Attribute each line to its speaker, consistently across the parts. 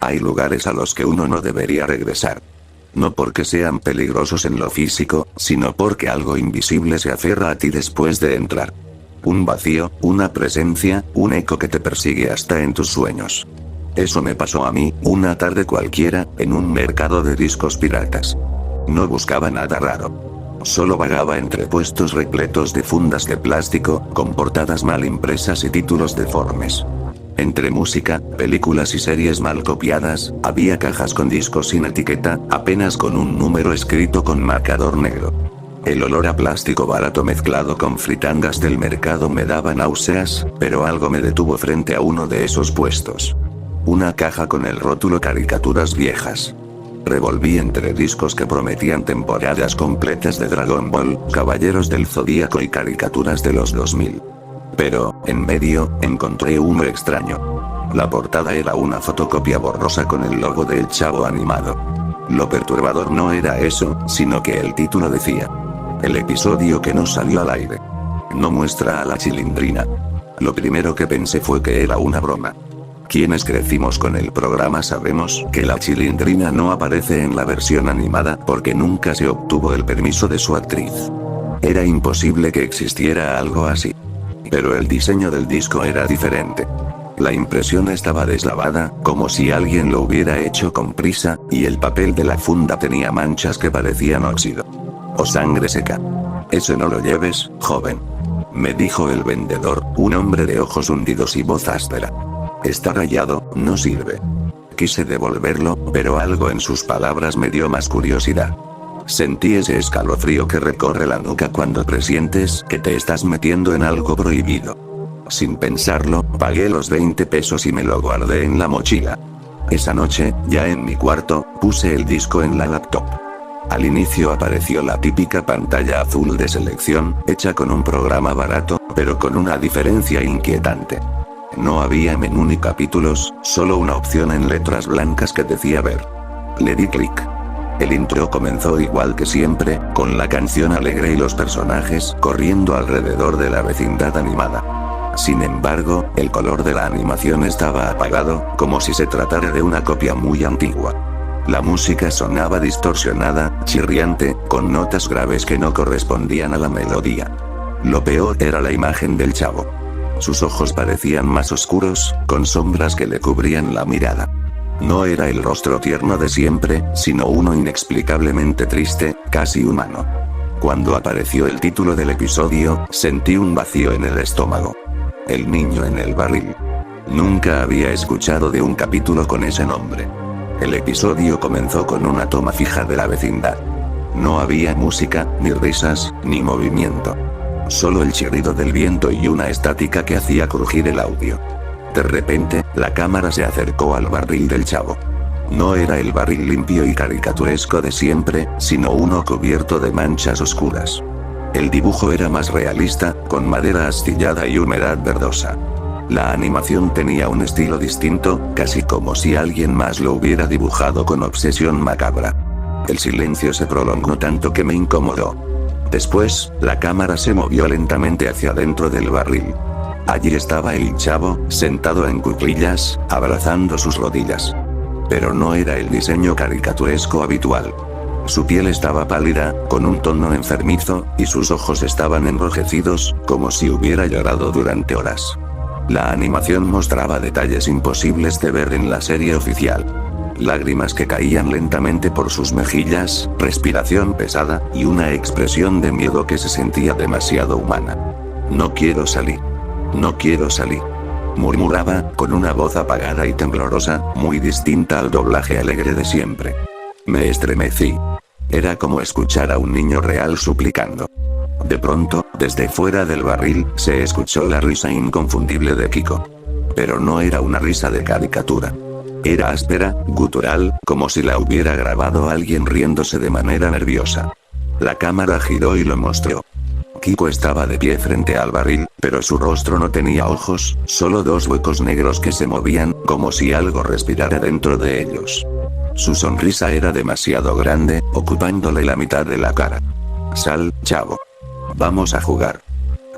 Speaker 1: Hay lugares a los que uno no debería regresar. No porque sean peligrosos en lo físico, sino porque algo invisible se aferra a ti después de entrar. Un vacío, una presencia, un eco que te persigue hasta en tus sueños. Eso me pasó a mí, una tarde cualquiera, en un mercado de discos piratas. No buscaba nada raro. Solo vagaba entre puestos repletos de fundas de plástico, con portadas mal impresas y títulos deformes. Entre música, películas y series mal copiadas, había cajas con discos sin etiqueta, apenas con un número escrito con marcador negro. El olor a plástico barato mezclado con fritangas del mercado me daba náuseas, pero algo me detuvo frente a uno de esos puestos. Una caja con el rótulo caricaturas viejas. Revolví entre discos que prometían temporadas completas de Dragon Ball, Caballeros del Zodíaco y caricaturas de los 2000. Pero, en medio, encontré uno extraño. La portada era una fotocopia borrosa con el logo del Chavo animado. Lo perturbador no era eso, sino que el título decía: el episodio que no salió al aire. No muestra a la Chilindrina. Lo primero que pensé fue que era una broma. Quienes crecimos con el programa sabemos que la Chilindrina no aparece en la versión animada porque nunca se obtuvo el permiso de su actriz. Era imposible que existiera algo así. Pero el diseño del disco era diferente. La impresión estaba deslavada, como si alguien lo hubiera hecho con prisa, y el papel de la funda tenía manchas que parecían óxido. O sangre seca. Ese no lo lleves, joven. Me dijo el vendedor, un hombre de ojos hundidos y voz áspera. Está rayado, no sirve. Quise devolverlo, pero algo en sus palabras me dio más curiosidad. Sentí ese escalofrío que recorre la nuca cuando presientes que te estás metiendo en algo prohibido. Sin pensarlo, pagué los 20 pesos y me lo guardé en la mochila. Esa noche, ya en mi cuarto, puse el disco en la laptop. Al inicio apareció la típica pantalla azul de selección, hecha con un programa barato, pero con una diferencia inquietante. No había menú ni capítulos, solo una opción en letras blancas que decía ver. Le di clic. El intro comenzó igual que siempre, con la canción alegre y los personajes corriendo alrededor de la vecindad animada. Sin embargo, el color de la animación estaba apagado, como si se tratara de una copia muy antigua. La música sonaba distorsionada, chirriante, con notas graves que no correspondían a la melodía. Lo peor era la imagen del Chavo. Sus ojos parecían más oscuros, con sombras que le cubrían la mirada. No era el rostro tierno de siempre, sino uno inexplicablemente triste, casi humano. Cuando apareció el título del episodio, sentí un vacío en el estómago. El niño en el barril. Nunca había escuchado de un capítulo con ese nombre. El episodio comenzó con una toma fija de la vecindad. No había música, ni risas, ni movimiento. Solo el chirrido del viento y una estática que hacía crujir el audio. De repente, la cámara se acercó al barril del Chavo. No era el barril limpio y caricaturesco de siempre, sino uno cubierto de manchas oscuras. El dibujo era más realista, con madera astillada y humedad verdosa. La animación tenía un estilo distinto, casi como si alguien más lo hubiera dibujado con obsesión macabra. El silencio se prolongó tanto que me incomodó. Después, la cámara se movió lentamente hacia dentro del barril. Allí estaba el Chavo, sentado en cuclillas, abrazando sus rodillas. Pero no era el diseño caricaturesco habitual. Su piel estaba pálida, con un tono enfermizo, y sus ojos estaban enrojecidos, como si hubiera llorado durante horas. La animación mostraba detalles imposibles de ver en la serie oficial. Lágrimas que caían lentamente por sus mejillas, respiración pesada, y una expresión de miedo que se sentía demasiado humana. No quiero salir. No quiero salir. Murmuraba, con una voz apagada y temblorosa, muy distinta al doblaje alegre de siempre. Me estremecí. Era como escuchar a un niño real suplicando. De pronto, desde fuera del barril, se escuchó la risa inconfundible de Kiko. Pero no era una risa de caricatura. Era áspera, gutural, como si la hubiera grabado alguien riéndose de manera nerviosa. La cámara giró y lo mostró. Kiko estaba de pie frente al barril, pero su rostro no tenía ojos, solo dos huecos negros que se movían, como si algo respirara dentro de ellos. Su sonrisa era demasiado grande, ocupándole la mitad de la cara. Sal, Chavo. Vamos a jugar.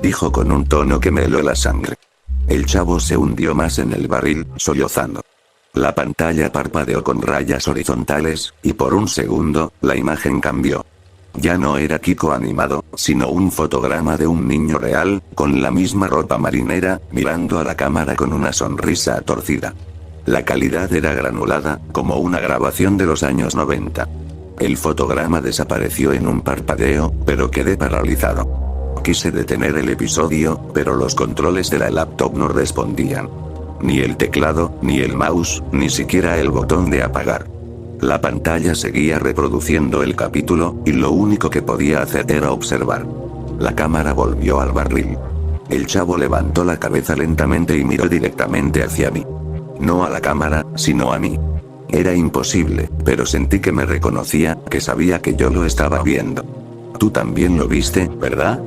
Speaker 1: Dijo con un tono que me heló la sangre. El Chavo se hundió más en el barril, sollozando. La pantalla parpadeó con rayas horizontales, y por un segundo, la imagen cambió. Ya no era Kiko animado, sino un fotograma de un niño real, con la misma ropa marinera, mirando a la cámara con una sonrisa torcida. La calidad era granulada, como una grabación de los años 90. El fotograma desapareció en un parpadeo, pero quedé paralizado. Quise detener el episodio, pero los controles de la laptop no respondían. Ni el teclado, ni el mouse, ni siquiera el botón de apagar. La pantalla seguía reproduciendo el capítulo, y lo único que podía hacer era observar. La cámara volvió al barril. El chavo levantó la cabeza lentamente y miró directamente hacia mí. No a la cámara, sino a mí. Era imposible, pero sentí que me reconocía, que sabía que yo lo estaba viendo. Tú también lo viste, ¿verdad?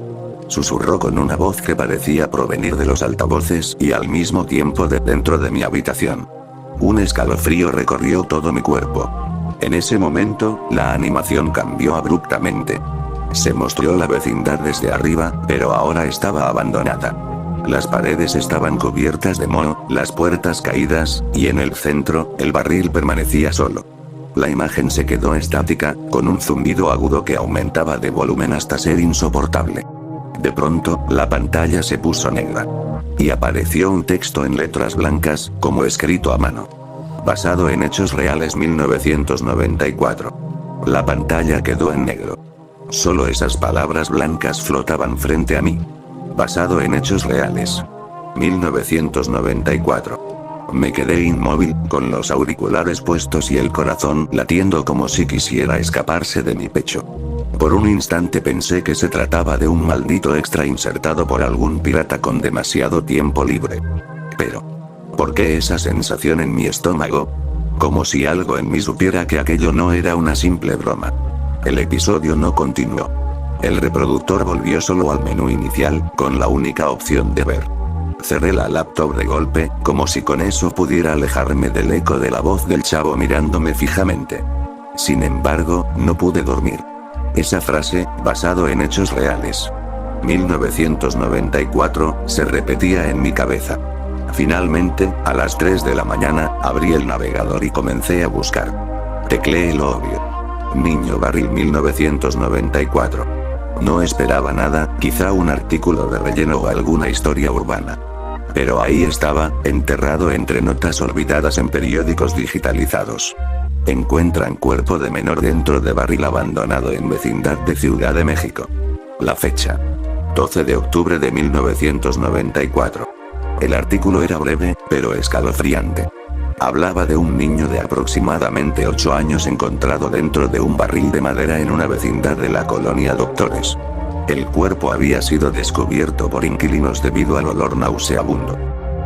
Speaker 1: Susurró con una voz que parecía provenir de los altavoces y al mismo tiempo de dentro de mi habitación. Un escalofrío recorrió todo mi cuerpo. En ese momento, la animación cambió abruptamente. Se mostró la vecindad desde arriba, pero ahora estaba abandonada. Las paredes estaban cubiertas de moho, las puertas caídas, y en el centro, el barril permanecía solo. La imagen se quedó estática, con un zumbido agudo que aumentaba de volumen hasta ser insoportable. De pronto, la pantalla se puso negra. Y apareció un texto en letras blancas, como escrito a mano. Basado en hechos reales 1994. La pantalla quedó en negro. Solo esas palabras blancas flotaban frente a mí. Basado en hechos reales. 1994. Me quedé inmóvil, con los auriculares puestos y el corazón latiendo como si quisiera escaparse de mi pecho. Por un instante pensé que se trataba de un maldito extra insertado por algún pirata con demasiado tiempo libre. Pero, ¿por qué esa sensación en mi estómago? Como si algo en mí supiera que aquello no era una simple broma. El episodio no continuó. El reproductor volvió solo al menú inicial, con la única opción de ver. Cerré la laptop de golpe, como si con eso pudiera alejarme del eco de la voz del chavo mirándome fijamente. Sin embargo, no pude dormir. Esa frase, basado en hechos reales. 1994, se repetía en mi cabeza. Finalmente, a las 3 de la mañana, abrí el navegador y comencé a buscar. Tecleé lo obvio. Niño barril 1994. No esperaba nada, quizá un artículo de relleno o alguna historia urbana. Pero ahí estaba, enterrado entre notas olvidadas en periódicos digitalizados. Encuentran cuerpo de menor dentro de barril abandonado en vecindad de Ciudad de México. La fecha. 12 de octubre de 1994. El artículo era breve, pero escalofriante. Hablaba de un niño de aproximadamente 8 años encontrado dentro de un barril de madera en una vecindad de la colonia Doctores. El cuerpo había sido descubierto por inquilinos debido al olor nauseabundo.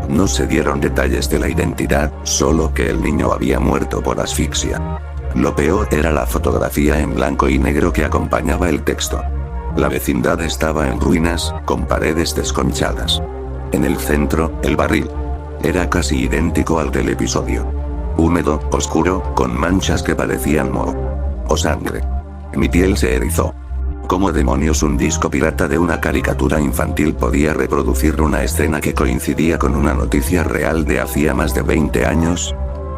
Speaker 1: No se dieron detalles de la identidad, solo que el niño había muerto por asfixia. Lo peor era la fotografía en blanco y negro que acompañaba el texto. La vecindad estaba en ruinas, con paredes desconchadas. En el centro, el barril. Era casi idéntico al del episodio. Húmedo, oscuro, con manchas que parecían moho. O sangre. Mi piel se erizó. ¿Cómo demonios un disco pirata de una caricatura infantil podía reproducir una escena que coincidía con una noticia real de hacía más de 20 años?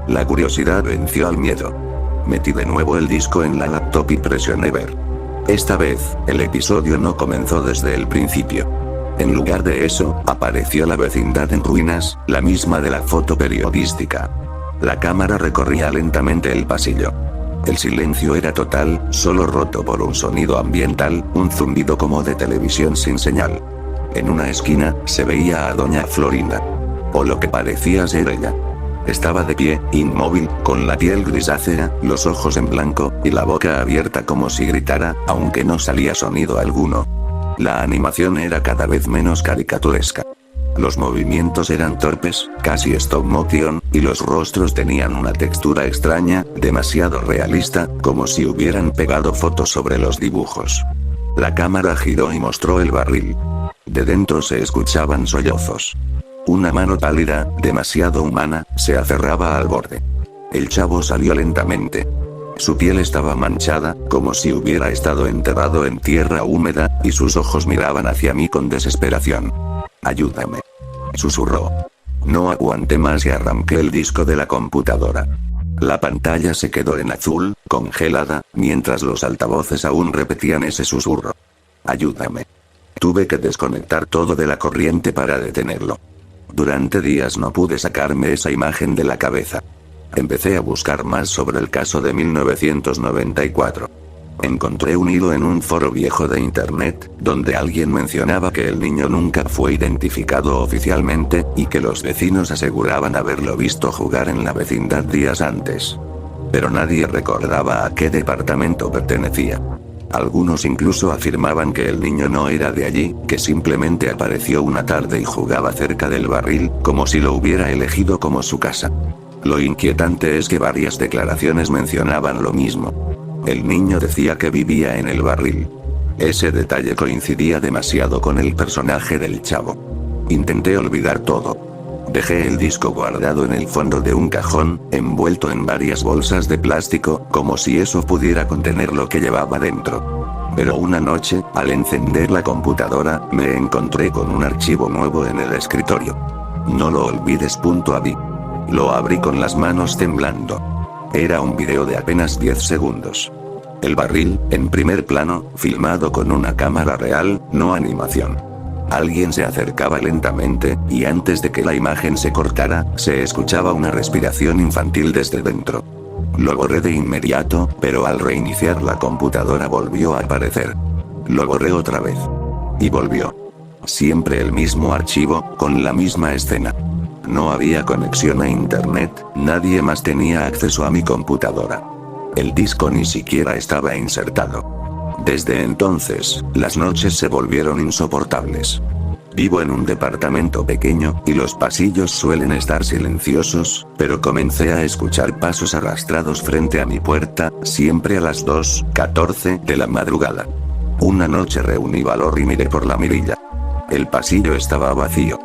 Speaker 1: La curiosidad venció al miedo. Metí de nuevo el disco en la laptop y presioné ver. Esta vez, el episodio no comenzó desde el principio. En lugar de eso, apareció la vecindad en ruinas, la misma de la foto periodística. La cámara recorría lentamente el pasillo. El silencio era total, solo roto por un sonido ambiental, un zumbido como de televisión sin señal. En una esquina, se veía a doña Florinda. O lo que parecía ser ella. Estaba de pie, inmóvil, con la piel grisácea, los ojos en blanco, y la boca abierta como si gritara, aunque no salía sonido alguno. La animación era cada vez menos caricaturesca. Los movimientos eran torpes, casi stop motion, y los rostros tenían una textura extraña, demasiado realista, como si hubieran pegado fotos sobre los dibujos. La cámara giró y mostró el barril. De dentro se escuchaban sollozos. Una mano pálida, demasiado humana, se aferraba al borde. El chavo salió lentamente. Su piel estaba manchada, como si hubiera estado enterrado en tierra húmeda, y sus ojos miraban hacia mí con desesperación. «Ayúdame», susurró. No aguanté más y arranqué el disco de la computadora. La pantalla se quedó en azul, congelada, mientras los altavoces aún repetían ese susurro. Ayúdame. Tuve que desconectar todo de la corriente para detenerlo. Durante días no pude sacarme esa imagen de la cabeza. Empecé a buscar más sobre el caso de 1994. Encontré un hilo en un foro viejo de internet, donde alguien mencionaba que el niño nunca fue identificado oficialmente, y que los vecinos aseguraban haberlo visto jugar en la vecindad días antes. Pero nadie recordaba a qué departamento pertenecía. Algunos incluso afirmaban que el niño no era de allí, que simplemente apareció una tarde y jugaba cerca del barril, como si lo hubiera elegido como su casa. Lo inquietante es que varias declaraciones mencionaban lo mismo. El niño decía que vivía en el barril. Ese detalle coincidía demasiado con el personaje del chavo. Intenté olvidar todo. Dejé el disco guardado en el fondo de un cajón, envuelto en varias bolsas de plástico, como si eso pudiera contener lo que llevaba dentro. Pero una noche, al encender la computadora, me encontré con un archivo nuevo en el escritorio. No lo olvides. .avi. Lo abrí con las manos temblando. Era un video de apenas 10 segundos. El barril, en primer plano, filmado con una cámara real, no animación. Alguien se acercaba lentamente, y antes de que la imagen se cortara, se escuchaba una respiración infantil desde dentro. Lo borré de inmediato, pero al reiniciar la computadora volvió a aparecer. Lo borré otra vez. Y volvió. Siempre el mismo archivo, con la misma escena. No había conexión a internet, nadie más tenía acceso a mi computadora. El disco ni siquiera estaba insertado. Desde entonces, las noches se volvieron insoportables. Vivo en un departamento pequeño, y los pasillos suelen estar silenciosos, pero comencé a escuchar pasos arrastrados frente a mi puerta, siempre a las 2:14 de la madrugada. Una noche reuní valor y miré por la mirilla. El pasillo estaba vacío.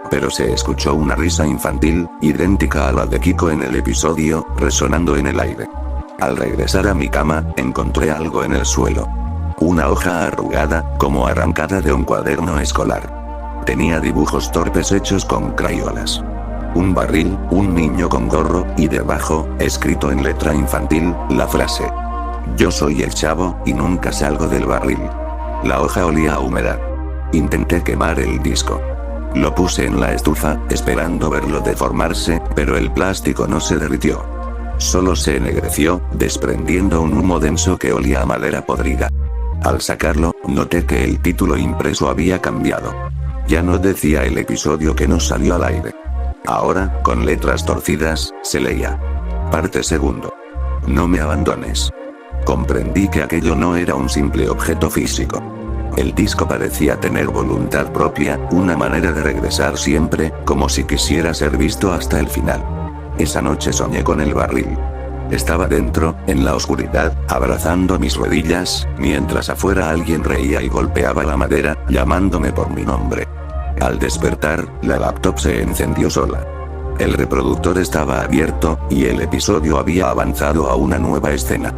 Speaker 1: Pero se escuchó una risa infantil, idéntica a la de Kiko en el episodio, resonando en el aire. Al regresar a mi cama, encontré algo en el suelo. Una hoja arrugada, como arrancada de un cuaderno escolar. Tenía dibujos torpes hechos con crayolas. Un barril, un niño con gorro, y debajo, escrito en letra infantil, la frase: "Yo soy el chavo, y nunca salgo del barril". La hoja olía a humedad. Intenté quemar el disco. Lo puse en la estufa, esperando verlo deformarse, pero el plástico no se derritió. Solo se ennegreció, desprendiendo un humo denso que olía a madera podrida. Al sacarlo, noté que el título impreso había cambiado. Ya no decía el episodio que no salió al aire. Ahora, con letras torcidas, se leía: Parte segundo. No me abandones. Comprendí que aquello no era un simple objeto físico. El disco parecía tener voluntad propia, una manera de regresar siempre, como si quisiera ser visto hasta el final. Esa noche soñé con el barril. Estaba dentro, en la oscuridad, abrazando mis rodillas, mientras afuera alguien reía y golpeaba la madera, llamándome por mi nombre. Al despertar, la laptop se encendió sola. El reproductor estaba abierto, y el episodio había avanzado a una nueva escena.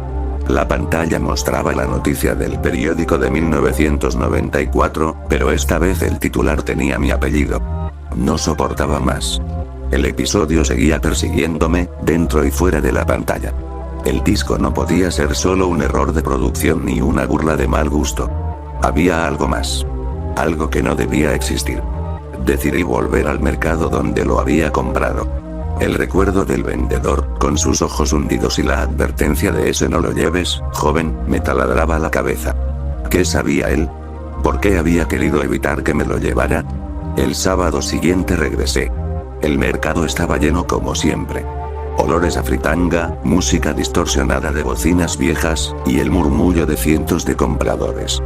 Speaker 1: La pantalla mostraba la noticia del periódico de 1994, pero esta vez el titular tenía mi apellido. No soportaba más. El episodio seguía persiguiéndome, dentro y fuera de la pantalla. El disco no podía ser solo un error de producción ni una burla de mal gusto. Había algo más. Algo que no debía existir. Decidí volver al mercado donde lo había comprado. El recuerdo del vendedor, con sus ojos hundidos y la advertencia de "ese no lo lleves, joven", me taladraba la cabeza. ¿Qué sabía él? ¿Por qué había querido evitar que me lo llevara? El sábado siguiente regresé. El mercado estaba lleno como siempre. Olores a fritanga, música distorsionada de bocinas viejas, y el murmullo de cientos de compradores.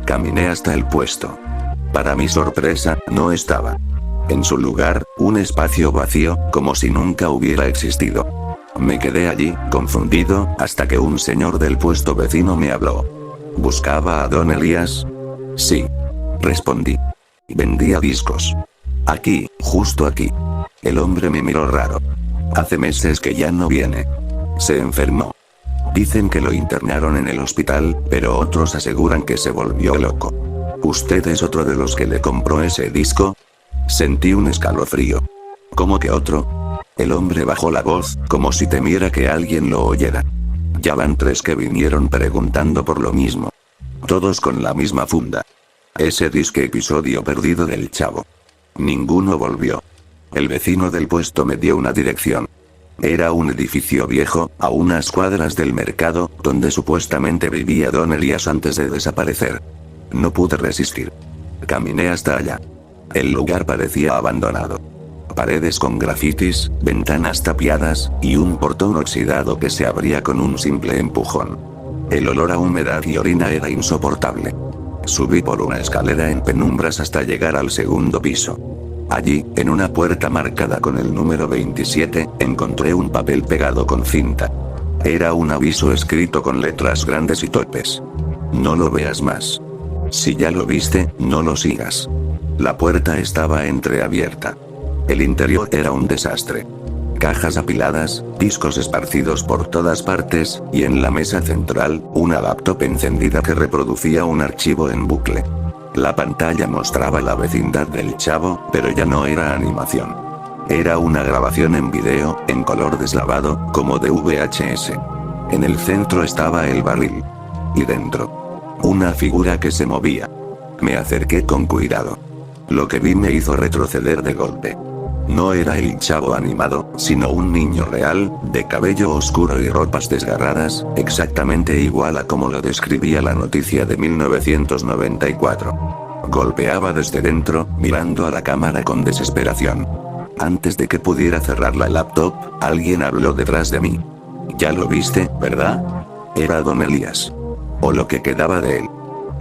Speaker 1: Caminé hasta el puesto. Para mi sorpresa, no estaba. En su lugar, un espacio vacío, como si nunca hubiera existido. Me quedé allí, confundido, hasta que un señor del puesto vecino me habló. ¿Buscaba a don Elías? Sí. Respondí. Vendía discos. Aquí, justo aquí. El hombre me miró raro. Hace meses que ya no viene. Se enfermó. Dicen que lo internaron en el hospital, pero otros aseguran que se volvió loco. ¿Usted es otro de los que le compró ese disco? Sentí un escalofrío. ¿Cómo que otro? El hombre bajó la voz, como si temiera que alguien lo oyera. Ya van 3 que vinieron preguntando por lo mismo. Todos con la misma funda. Ese disque episodio perdido del Chavo. Ninguno volvió. El vecino del puesto me dio una dirección. Era un edificio viejo, a unas cuadras del mercado, donde supuestamente vivía Don Elías antes de desaparecer. No pude resistir. Caminé hasta allá. El lugar parecía abandonado. Paredes con grafitis, ventanas tapiadas, y un portón oxidado que se abría con un simple empujón. El olor a humedad y orina era insoportable. Subí por una escalera en penumbras hasta llegar al segundo piso. Allí, en una puerta marcada con el número 27, encontré un papel pegado con cinta. Era un aviso escrito con letras grandes y torpes. No lo veas más. Si ya lo viste, no lo sigas. La puerta estaba entreabierta. El interior era un desastre. Cajas apiladas, discos esparcidos por todas partes, y en la mesa central, una laptop encendida que reproducía un archivo en bucle. La pantalla mostraba la vecindad del Chavo, pero ya no era animación. Era una grabación en video, en color deslavado, como de VHS. En el centro estaba el barril. Y dentro, una figura que se movía. Me acerqué con cuidado. Lo que vi me hizo retroceder de golpe. No era el Chavo animado, sino un niño real, de cabello oscuro y ropas desgarradas, exactamente igual a como lo describía la noticia de 1994. Golpeaba desde dentro, mirando a la cámara con desesperación. Antes de que pudiera cerrar la laptop, alguien habló detrás de mí. Ya lo viste, ¿verdad? Era Don Elías. O lo que quedaba de él.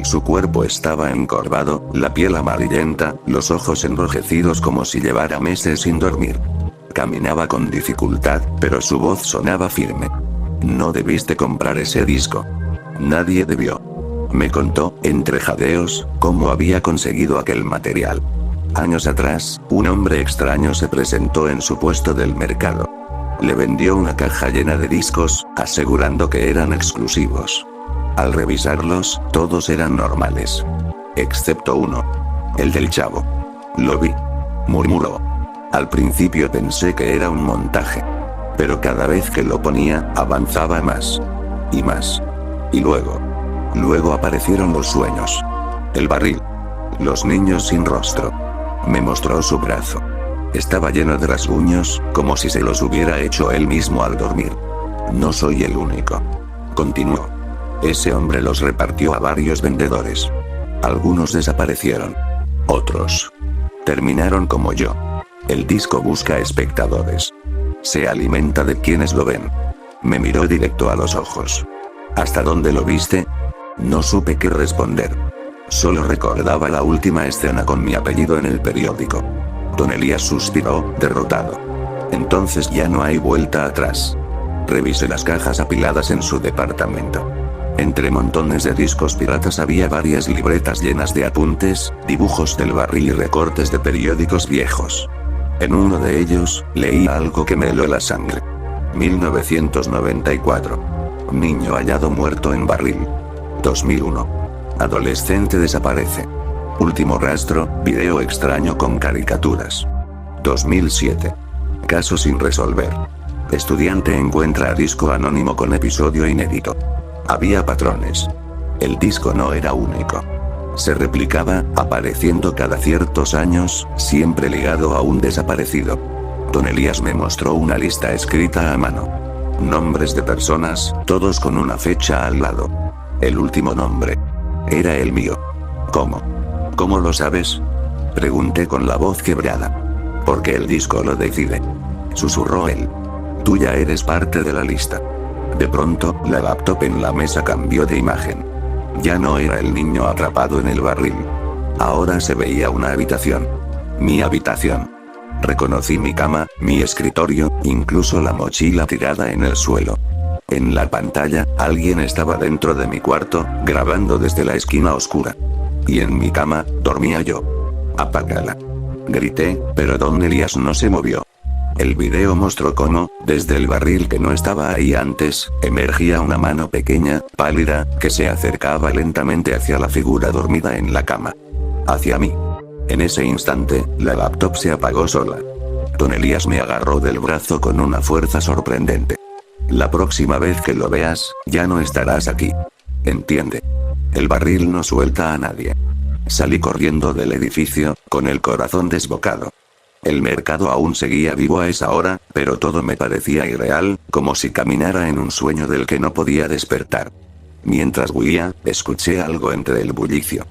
Speaker 1: Su cuerpo estaba encorvado, la piel amarillenta, los ojos enrojecidos como si llevara meses sin dormir. Caminaba con dificultad, pero su voz sonaba firme. No debiste comprar ese disco. Nadie debió. Me contó, entre jadeos, cómo había conseguido aquel material. Años atrás, un hombre extraño se presentó en su puesto del mercado. Le vendió una caja llena de discos, asegurando que eran exclusivos. Al revisarlos, todos eran normales. Excepto uno. El del Chavo. Lo vi. Murmuró. Al principio pensé que era un montaje. Pero cada vez que lo ponía, avanzaba más. Y más. Y luego aparecieron los sueños. El barril. Los niños sin rostro. Me mostró su brazo. Estaba lleno de rasguños, como si se los hubiera hecho él mismo al dormir. No soy el único. Continuó. Ese hombre los repartió a varios vendedores. Algunos desaparecieron. Otros terminaron como yo. El disco busca espectadores. Se alimenta de quienes lo ven. Me miró directo a los ojos. ¿Hasta dónde lo viste? No supe qué responder. Solo recordaba la última escena con mi apellido en el periódico. Don Elías suspiró, derrotado. Entonces ya no hay vuelta atrás. Revisé las cajas apiladas en su departamento. Entre montones de discos piratas había varias libretas llenas de apuntes, dibujos del barril y recortes de periódicos viejos. En uno de ellos, leí algo que me heló la sangre. 1994. Niño hallado muerto en barril. 2001. Adolescente desaparece. Último rastro, video extraño con caricaturas. 2007. Caso sin resolver. Estudiante encuentra a disco anónimo con episodio inédito. Había patrones. El disco no era único. Se replicaba, apareciendo cada ciertos años, siempre ligado a un desaparecido. Don Elías me mostró una lista escrita a mano. Nombres de personas, todos con una fecha al lado. El último nombre. Era el mío. ¿Cómo? ¿Cómo lo sabes? Pregunté con la voz quebrada. Porque el disco lo decide. Susurró él. Tú ya eres parte de la lista. De pronto, la laptop en la mesa cambió de imagen. Ya no era el niño atrapado en el barril. Ahora se veía una habitación. Mi habitación. Reconocí mi cama, mi escritorio, incluso la mochila tirada en el suelo. En la pantalla, alguien estaba dentro de mi cuarto, grabando desde la esquina oscura. Y en mi cama, dormía yo. Apágala. Grité, pero Don Elías no se movió. El video mostró cómo, desde el barril que no estaba ahí antes, emergía una mano pequeña, pálida, que se acercaba lentamente hacia la figura dormida en la cama. Hacia mí. En ese instante, la laptop se apagó sola. Don Elías me agarró del brazo con una fuerza sorprendente. La próxima vez que lo veas, ya no estarás aquí. ¿Entiende? El barril no suelta a nadie. Salí corriendo del edificio, con el corazón desbocado. El mercado aún seguía vivo a esa hora, pero todo me parecía irreal, como si caminara en un sueño del que no podía despertar. Mientras huía, escuché algo entre el bullicio.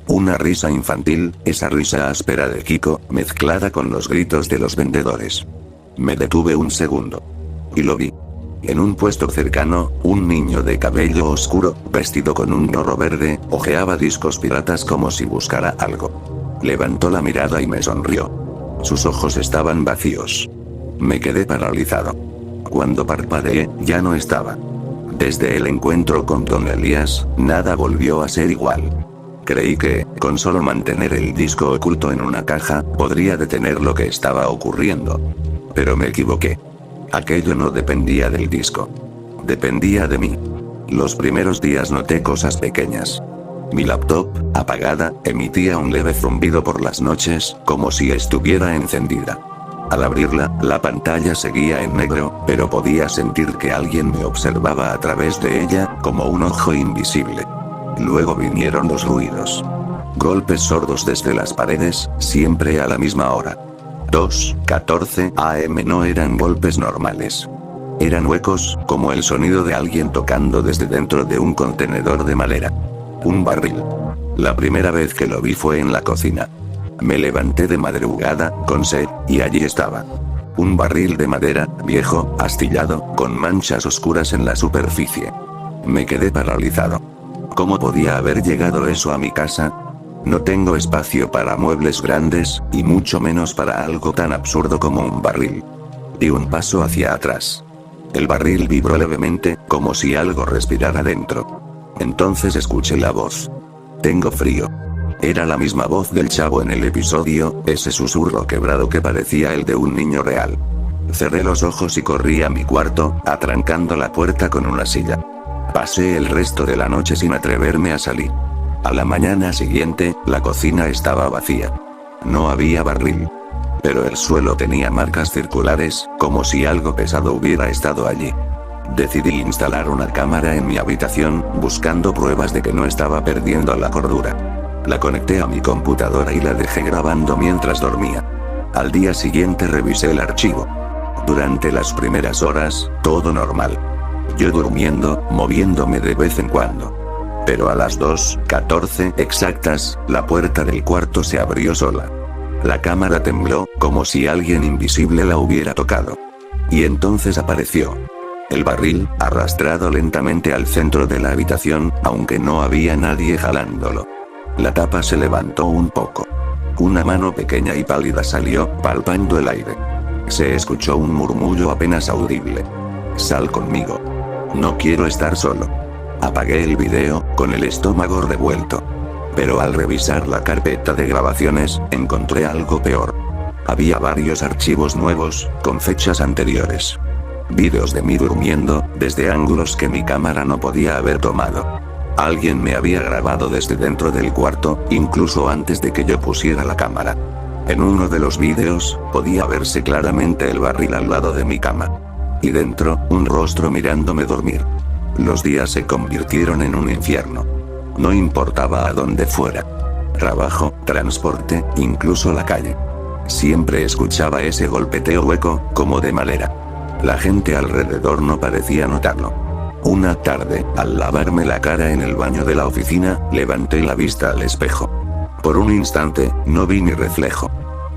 Speaker 1: Una risa infantil, esa risa áspera de Kiko, mezclada con los gritos de los vendedores. Me detuve un segundo. Y lo vi. En un puesto cercano, un niño de cabello oscuro, vestido con un gorro verde, hojeaba discos piratas como si buscara algo. Levantó la mirada y me sonrió. Sus ojos estaban vacíos. Me quedé paralizado. Cuando parpadeé, ya no estaba. Desde el encuentro con Don Elías, nada volvió a ser igual. Creí que, con solo mantener el disco oculto en una caja, podría detener lo que estaba ocurriendo. Pero me equivoqué. Aquello no dependía del disco. Dependía de mí. Los primeros días noté cosas pequeñas. Mi laptop, apagada, emitía un leve zumbido por las noches, como si estuviera encendida. Al abrirla, la pantalla seguía en negro, pero podía sentir que alguien me observaba a través de ella, como un ojo invisible. Luego vinieron los ruidos. Golpes sordos desde las paredes, siempre a la misma hora. 2:14 AM no eran golpes normales. Eran huecos, como el sonido de alguien tocando desde dentro de un contenedor de madera. Un barril. La primera vez que lo vi fue en la cocina. Me levanté de madrugada, con sed, y allí estaba. Un barril de madera, viejo, astillado, con manchas oscuras en la superficie. Me quedé paralizado. ¿Cómo podía haber llegado eso a mi casa? No tengo espacio para muebles grandes, y mucho menos para algo tan absurdo como un barril. Di un paso hacia atrás. El barril vibró levemente, como si algo respirara dentro. Entonces escuché la voz. Tengo frío. Era la misma voz del chavo en el episodio, ese susurro quebrado que parecía el de un niño real. Cerré los ojos y corrí a mi cuarto, atrancando la puerta con una silla. Pasé el resto de la noche sin atreverme a salir. A la mañana siguiente, la cocina estaba vacía. No había barril. Pero el suelo tenía marcas circulares, como si algo pesado hubiera estado allí. Decidí instalar una cámara en mi habitación, buscando pruebas de que no estaba perdiendo la cordura. La conecté a mi computadora y la dejé grabando mientras dormía. Al día siguiente revisé el archivo. Durante las primeras horas, todo normal. Yo durmiendo, moviéndome de vez en cuando. Pero a las 2:14 exactas, la puerta del cuarto se abrió sola. La cámara tembló, como si alguien invisible la hubiera tocado. Y entonces apareció. El barril, arrastrado lentamente al centro de la habitación, aunque no había nadie jalándolo. La tapa se levantó un poco. Una mano pequeña y pálida salió, palpando el aire. Se escuchó un murmullo apenas audible. Sal conmigo. No quiero estar solo. Apagué el video, con el estómago revuelto. Pero al revisar la carpeta de grabaciones, encontré algo peor. Había varios archivos nuevos, con fechas anteriores. Vídeos de mí durmiendo, desde ángulos que mi cámara no podía haber tomado. Alguien me había grabado desde dentro del cuarto, incluso antes de que yo pusiera la cámara. En uno de los vídeos, podía verse claramente el barril al lado de mi cama. Y dentro, un rostro mirándome dormir. Los días se convirtieron en un infierno. No importaba a dónde fuera. Trabajo, transporte, incluso la calle. Siempre escuchaba ese golpeteo hueco, como de madera. La gente alrededor no parecía notarlo. Una tarde, al lavarme la cara en el baño de la oficina, levanté la vista al espejo. Por un instante, no vi mi reflejo.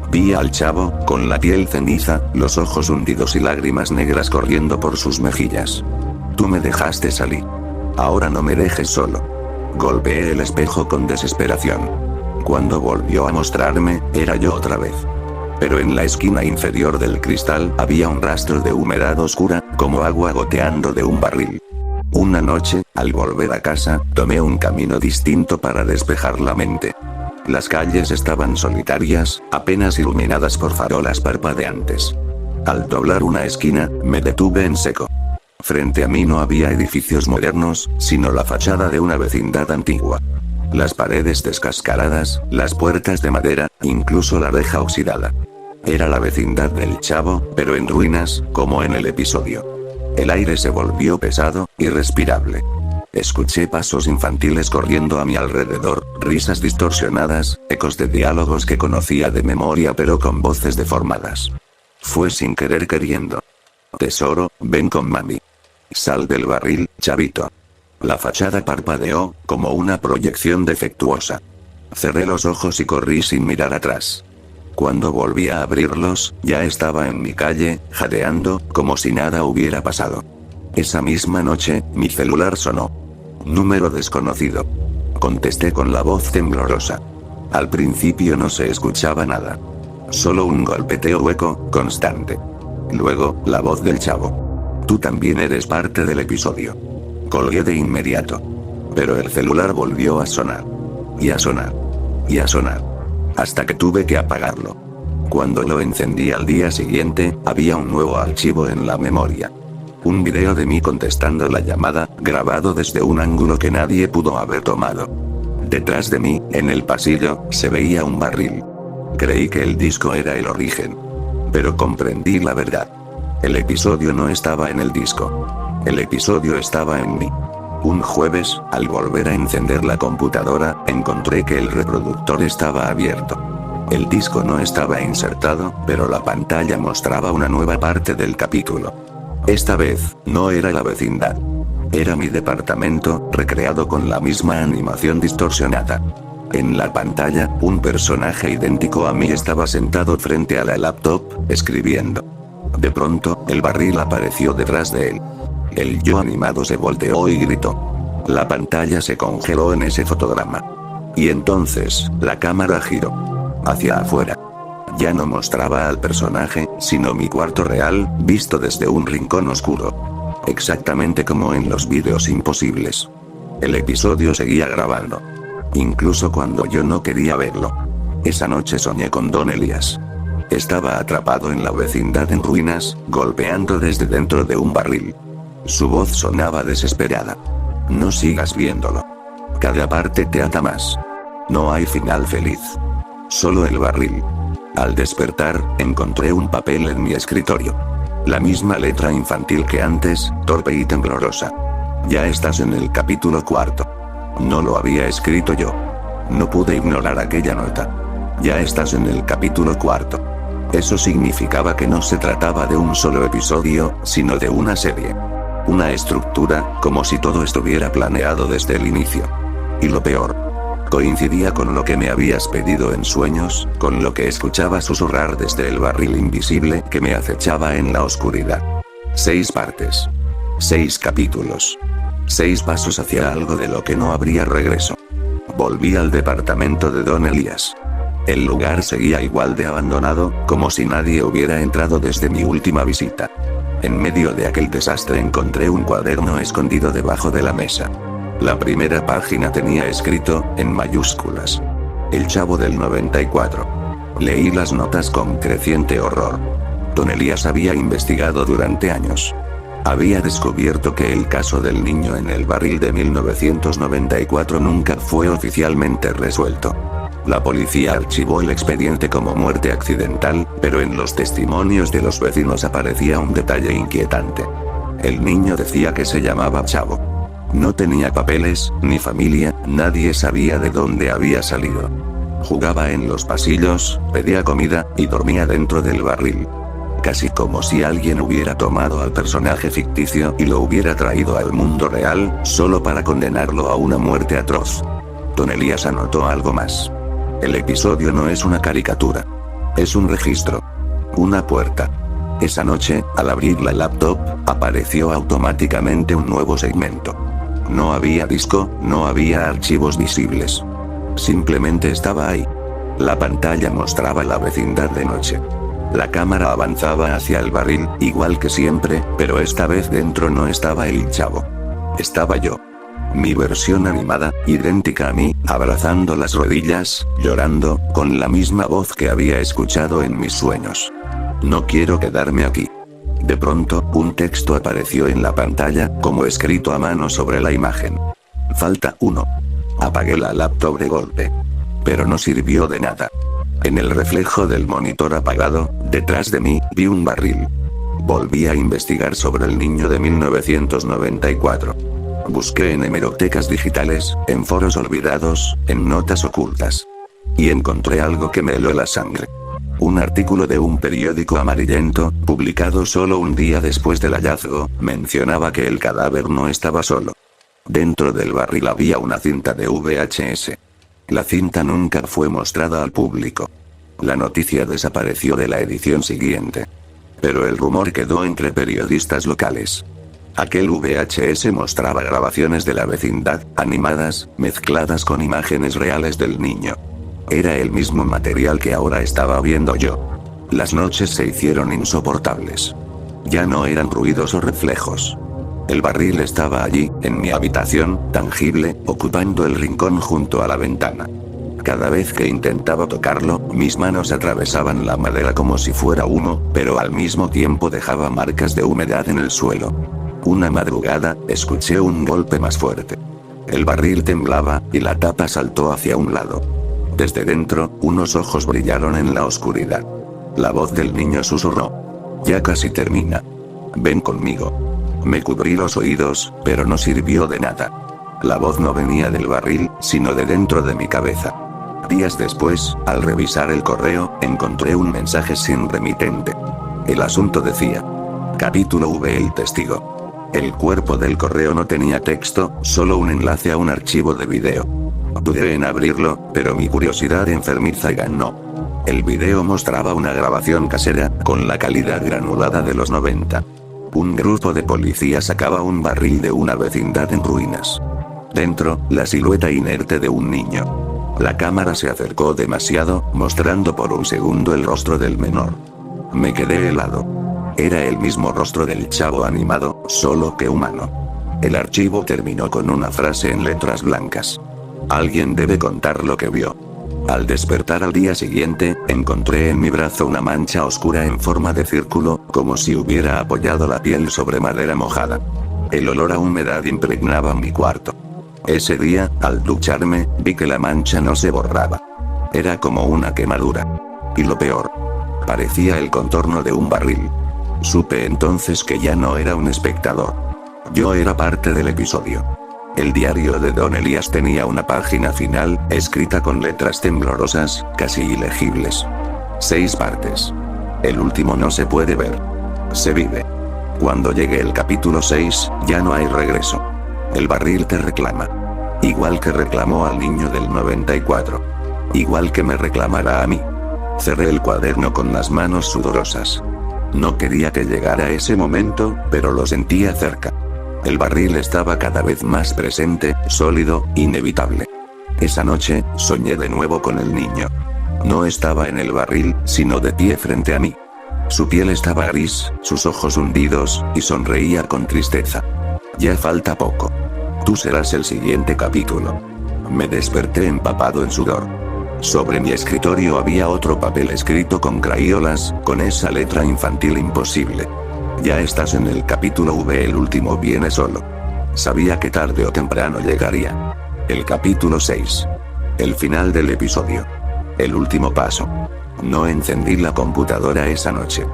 Speaker 1: Vi al chavo, con la piel ceniza, los ojos hundidos y lágrimas negras corriendo por sus mejillas. Tú me dejaste salir. Ahora no me dejes solo. Golpeé el espejo con desesperación. Cuando volvió a mostrarme, era yo otra vez. Pero en la esquina inferior del cristal había un rastro de humedad oscura, como agua goteando de un barril. Una noche, al volver a casa, tomé un camino distinto para despejar la mente. Las calles estaban solitarias, apenas iluminadas por farolas parpadeantes. Al doblar una esquina, me detuve en seco. Frente a mí no había edificios modernos, sino la fachada de una vecindad antigua. Las paredes descascaradas, las puertas de madera, incluso la reja oxidada. Era la vecindad del Chavo, pero en ruinas, como en el episodio. El aire se volvió pesado, irrespirable. Escuché pasos infantiles corriendo a mi alrededor, risas distorsionadas, ecos de diálogos que conocía de memoria pero con voces deformadas. Fue sin querer queriendo. Tesoro, ven con mami. Sal del barril, chavito. La fachada parpadeó, como una proyección defectuosa. Cerré los ojos y corrí sin mirar atrás. Cuando volví a abrirlos, ya estaba en mi calle, jadeando, como si nada hubiera pasado. Esa misma noche, mi celular sonó. Número desconocido. Contesté con la voz temblorosa. Al principio no se escuchaba nada. Solo un golpeteo hueco, constante. Luego, la voz del Chavo. Tú también eres parte del episodio. Colgué de inmediato. Pero el celular volvió a sonar. Y a sonar. Y a sonar. Hasta que tuve que apagarlo. Cuando lo encendí al día siguiente, había un nuevo archivo en la memoria. Un video de mí contestando la llamada, grabado desde un ángulo que nadie pudo haber tomado. Detrás de mí, en el pasillo, se veía un barril. Creí que el disco era el origen. Pero comprendí la verdad. El episodio no estaba en el disco. El episodio estaba en mí. Un jueves, al volver a encender la computadora, encontré que el reproductor estaba abierto. El disco no estaba insertado, pero la pantalla mostraba una nueva parte del capítulo. Esta vez, no era la vecindad. Era mi departamento, recreado con la misma animación distorsionada. En la pantalla, un personaje idéntico a mí estaba sentado frente a la laptop, escribiendo. De pronto, el barril apareció detrás de él. El yo animado se volteó y gritó. La pantalla se congeló en ese fotograma. Y entonces, la cámara giró. Hacia afuera. Ya no mostraba al personaje, sino mi cuarto real, visto desde un rincón oscuro. Exactamente como en los vídeos imposibles. El episodio seguía grabando. Incluso cuando yo no quería verlo. Esa noche soñé con Don Elías. Estaba atrapado en la vecindad en ruinas, golpeando desde dentro de un barril. Su voz sonaba desesperada. No sigas viéndolo. Cada parte te ata más. No hay final feliz. Solo el barril. Al despertar, encontré un papel en mi escritorio. La misma letra infantil que antes, torpe y temblorosa. Ya estás en el capítulo 4. No lo había escrito yo. No pude ignorar aquella nota. Ya estás en el capítulo 4. Eso significaba que no se trataba de un solo episodio, sino de una serie. Una estructura, como si todo estuviera planeado desde el inicio. Y lo peor. Coincidía con lo que me habías pedido en sueños, con lo que escuchaba susurrar desde el barril invisible que me acechaba en la oscuridad. 6 partes. 6 capítulos. 6 pasos hacia algo de lo que no habría regreso. Volví al departamento de Don Elías. El lugar seguía igual de abandonado, como si nadie hubiera entrado desde mi última visita. En medio de aquel desastre encontré un cuaderno escondido debajo de la mesa. La primera página tenía escrito, en mayúsculas. El Chavo del 94. Leí las notas con creciente horror. Don Elías había investigado durante años. Había descubierto que el caso del niño en el barril de 1994 nunca fue oficialmente resuelto. La policía archivó el expediente como muerte accidental, pero en los testimonios de los vecinos aparecía un detalle inquietante. El niño decía que se llamaba Chavo. No tenía papeles, ni familia, nadie sabía de dónde había salido. Jugaba en los pasillos, pedía comida, y dormía dentro del barril. Casi como si alguien hubiera tomado al personaje ficticio y lo hubiera traído al mundo real, solo para condenarlo a una muerte atroz. Don Elías anotó algo más. El episodio no es una caricatura. Es un registro. Una puerta. Esa noche, al abrir la laptop, apareció automáticamente un nuevo segmento. No había disco, no había archivos visibles. Simplemente estaba ahí. La pantalla mostraba la vecindad de noche. La cámara avanzaba hacia el barril, igual que siempre, pero esta vez dentro no estaba el Chavo. Estaba yo. Mi versión animada, idéntica a mí, abrazando las rodillas, llorando, con la misma voz que había escuchado en mis sueños. No quiero quedarme aquí. De pronto, un texto apareció en la pantalla, como escrito a mano sobre la imagen. Falta 1. Apagué la laptop de golpe. Pero no sirvió de nada. En el reflejo del monitor apagado, detrás de mí, vi un barril. Volví a investigar sobre el niño de 1994. Busqué en hemerotecas digitales, en foros olvidados, en notas ocultas. Y encontré algo que me heló la sangre. Un artículo de un periódico amarillento, publicado solo un día después del hallazgo, mencionaba que el cadáver no estaba solo. Dentro del barril había una cinta de VHS. La cinta nunca fue mostrada al público. La noticia desapareció de la edición siguiente. Pero el rumor quedó entre periodistas locales. Aquel VHS mostraba grabaciones de la vecindad, animadas, mezcladas con imágenes reales del niño. Era el mismo material que ahora estaba viendo yo. Las noches se hicieron insoportables. Ya no eran ruidos o reflejos. El barril estaba allí, en mi habitación, tangible, ocupando el rincón junto a la ventana. Cada vez que intentaba tocarlo, mis manos atravesaban la madera como si fuera humo, pero al mismo tiempo dejaba marcas de humedad en el suelo. Una madrugada, escuché un golpe más fuerte. El barril temblaba, y la tapa saltó hacia un lado. Desde dentro, unos ojos brillaron en la oscuridad. La voz del niño susurró. Ya casi termina. Ven conmigo. Me cubrí los oídos, pero no sirvió de nada. La voz no venía del barril, sino de dentro de mi cabeza. Días después, al revisar el correo, encontré un mensaje sin remitente. El asunto decía: Capítulo V. El testigo. El cuerpo del correo no tenía texto, solo un enlace a un archivo de video. Dudé en abrirlo, pero mi curiosidad enfermiza ganó. El video mostraba una grabación casera, con la calidad granulada de los 90. Un grupo de policías sacaba un barril de una vecindad en ruinas. Dentro, la silueta inerte de un niño. La cámara se acercó demasiado, mostrando por un segundo el rostro del menor. Me quedé helado. Era el mismo rostro del chavo animado, solo que humano. El archivo terminó con una frase en letras blancas. Alguien debe contar lo que vio. Al despertar al día siguiente, encontré en mi brazo una mancha oscura en forma de círculo, como si hubiera apoyado la piel sobre madera mojada. El olor a humedad impregnaba mi cuarto. Ese día, al ducharme, vi que la mancha no se borraba. Era como una quemadura. Y lo peor, parecía el contorno de un barril. Supe entonces que ya no era un espectador. Yo era parte del episodio. El diario de Don Elías tenía una página final, escrita con letras temblorosas, casi ilegibles. 6 partes. El último no se puede ver. Se vive. Cuando llegue el capítulo 6, ya no hay regreso. El barril te reclama. Igual que reclamó al niño del 94. Igual que me reclamará a mí. Cerré el cuaderno con las manos sudorosas. No quería que llegara ese momento, pero lo sentía cerca. El barril estaba cada vez más presente, sólido, inevitable. Esa noche, soñé de nuevo con el niño. No estaba en el barril, sino de pie frente a mí. Su piel estaba gris, sus ojos hundidos, y sonreía con tristeza. Ya falta poco. Tú serás el siguiente capítulo. Me desperté empapado en sudor. Sobre mi escritorio había otro papel escrito con crayolas, con esa letra infantil imposible. Ya estás en el capítulo V. El último viene solo. Sabía que tarde o temprano llegaría. El capítulo 6. El final del episodio. El último paso. No encendí la computadora esa noche.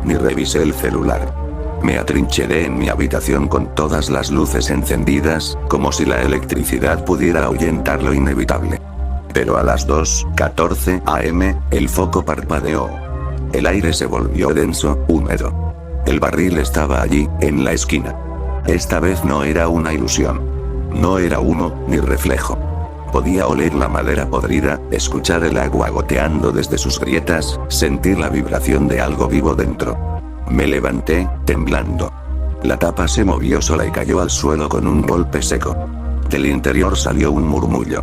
Speaker 1: Ni revisé el celular. Me atrincheré en mi habitación con todas las luces encendidas, como si la electricidad pudiera ahuyentar lo inevitable. Pero a las 2:14 am, el foco parpadeó. El aire se volvió denso, húmedo. El barril estaba allí, en la esquina. Esta vez no era una ilusión. No era humo, ni reflejo. Podía oler la madera podrida, escuchar el agua goteando desde sus grietas, sentir la vibración de algo vivo dentro. Me levanté, temblando. La tapa se movió sola y cayó al suelo con un golpe seco. Del interior salió un murmullo.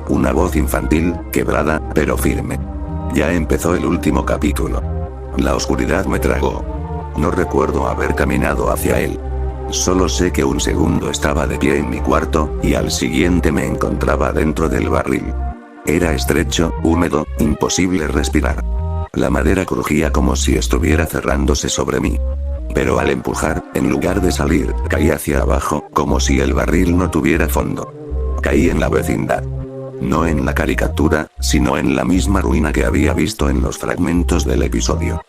Speaker 1: Una voz infantil, quebrada, pero firme. Ya empezó el último capítulo. La oscuridad me tragó. No recuerdo haber caminado hacia él. Solo sé que un segundo estaba de pie en mi cuarto, y al siguiente me encontraba dentro del barril. Era estrecho, húmedo, imposible respirar. La madera crujía como si estuviera cerrándose sobre mí. Pero al empujar, en lugar de salir, caí hacia abajo, como si el barril no tuviera fondo. Caí en la vecindad. No en la caricatura, sino en la misma ruina que había visto en los fragmentos del episodio.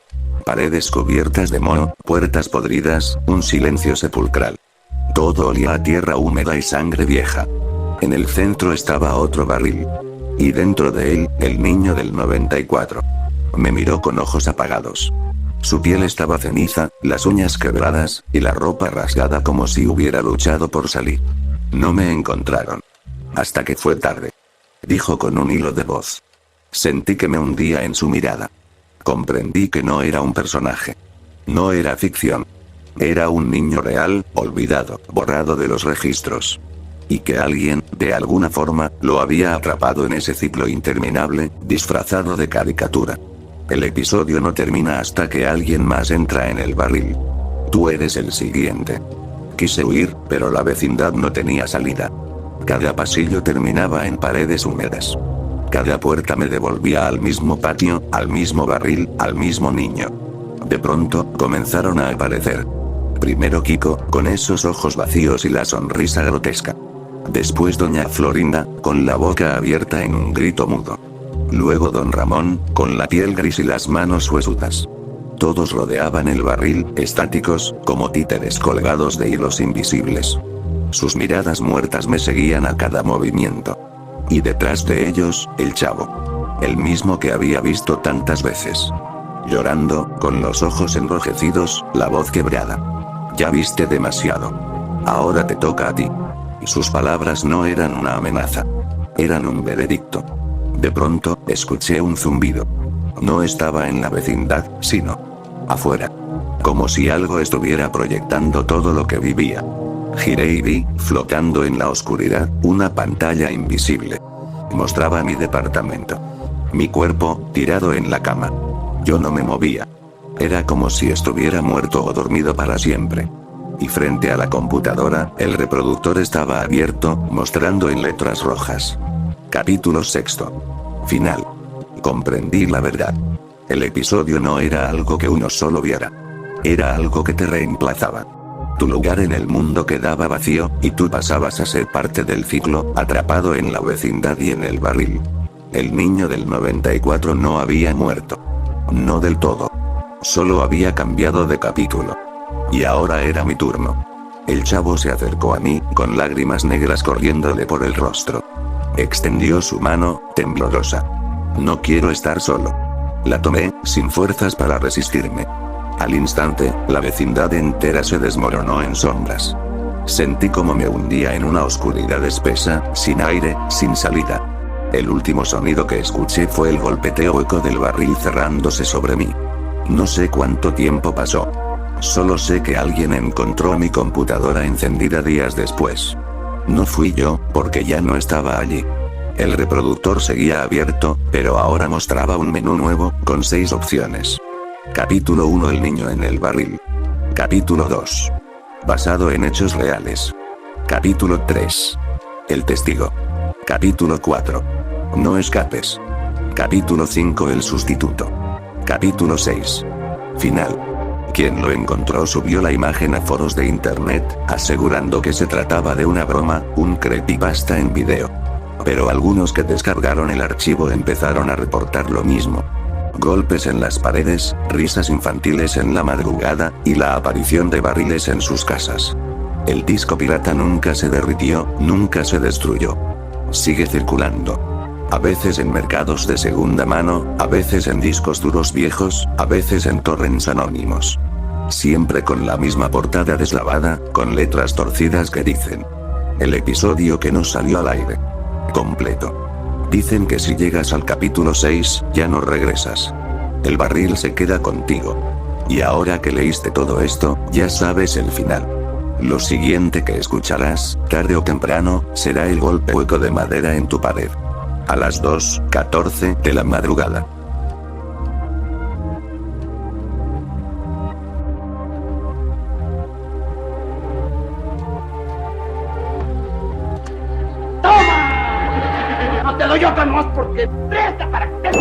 Speaker 1: Paredes cubiertas de moho, puertas podridas, un silencio sepulcral. Todo olía a tierra húmeda y sangre vieja. En el centro estaba otro barril. Y dentro de él, el niño del 94. Me miró con ojos apagados. Su piel estaba ceniza, las uñas quebradas, y la ropa rasgada como si hubiera luchado por salir. No me encontraron. Hasta que fue tarde. Dijo con un hilo de voz. Sentí que me hundía en su mirada. Comprendí que no era un personaje. No era ficción. Era un niño real, olvidado, borrado de los registros. Y que alguien, de alguna forma, lo había atrapado en ese ciclo interminable, disfrazado de caricatura. El episodio no termina hasta que alguien más entra en el barril. Tú eres el siguiente. Quise huir, pero la vecindad no tenía salida. Cada pasillo terminaba en paredes húmedas. Cada puerta me devolvía al mismo patio, al mismo barril, al mismo niño. De pronto, comenzaron a aparecer. Primero Kiko, con esos ojos vacíos y la sonrisa grotesca. Después doña Florinda, con la boca abierta en un grito mudo. Luego don Ramón, con la piel gris y las manos huesudas. Todos rodeaban el barril, estáticos, como títeres colgados de hilos invisibles. Sus miradas muertas me seguían a cada movimiento. Y detrás de ellos, el chavo. El mismo que había visto tantas veces. Llorando, con los ojos enrojecidos, la voz quebrada. Ya viste demasiado. Ahora te toca a ti. Sus palabras no eran una amenaza. Eran un veredicto. De pronto, escuché un zumbido. No estaba en la vecindad, sino afuera. Como si algo estuviera proyectando todo lo que vivía. Giré y vi, flotando en la oscuridad, una pantalla invisible. Mostraba mi departamento. Mi cuerpo, tirado en la cama. Yo no me movía. Era como si estuviera muerto o dormido para siempre. Y frente a la computadora, el reproductor estaba abierto, mostrando en letras rojas. Capítulo 6. Final. Comprendí la verdad. El episodio no era algo que uno solo viera. Era algo que te reemplazaba. Tu lugar en el mundo quedaba vacío, y tú pasabas a ser parte del ciclo, atrapado en la vecindad y en el barril. El niño del 94 no había muerto. No del todo. Solo había cambiado de capítulo. Y ahora era mi turno. El chavo se acercó a mí, con lágrimas negras corriéndole por el rostro. Extendió su mano, temblorosa. No quiero estar solo. La tomé, sin fuerzas para resistirme. Al instante, la vecindad entera se desmoronó en sombras. Sentí como me hundía en una oscuridad espesa, sin aire, sin salida. El último sonido que escuché fue el golpeteo hueco del barril cerrándose sobre mí. No sé cuánto tiempo pasó. Solo sé que alguien encontró mi computadora encendida días después. No fui yo, porque ya no estaba allí. El reproductor seguía abierto, pero ahora mostraba un menú nuevo, con 6 opciones. Capítulo 1: El niño en el barril. Capítulo 2. Basado en hechos reales. Capítulo 3. El testigo. Capítulo 4. No escapes. Capítulo 5: El sustituto. Capítulo 6. Final. Quien lo encontró subió la imagen a foros de internet, asegurando que se trataba de una broma, un creepypasta en video. Pero algunos que descargaron el archivo empezaron a reportar lo mismo. Golpes en las paredes, risas infantiles en la madrugada, y la aparición de barriles en sus casas. El disco pirata nunca se derritió, nunca se destruyó. Sigue circulando. A veces en mercados de segunda mano, a veces en discos duros viejos, a veces en torrents anónimos. Siempre con la misma portada deslavada, con letras torcidas que dicen: el episodio que no salió al aire. Completo. Dicen que si llegas al capítulo 6, ya no regresas. El barril se queda contigo. Y ahora que leíste todo esto, ya sabes el final. Lo siguiente que escucharás, tarde o temprano, será el golpe hueco de madera en tu pared. A las 2:14 de la madrugada.
Speaker 2: ¡Toma! No te doy otra más porque presta para que te...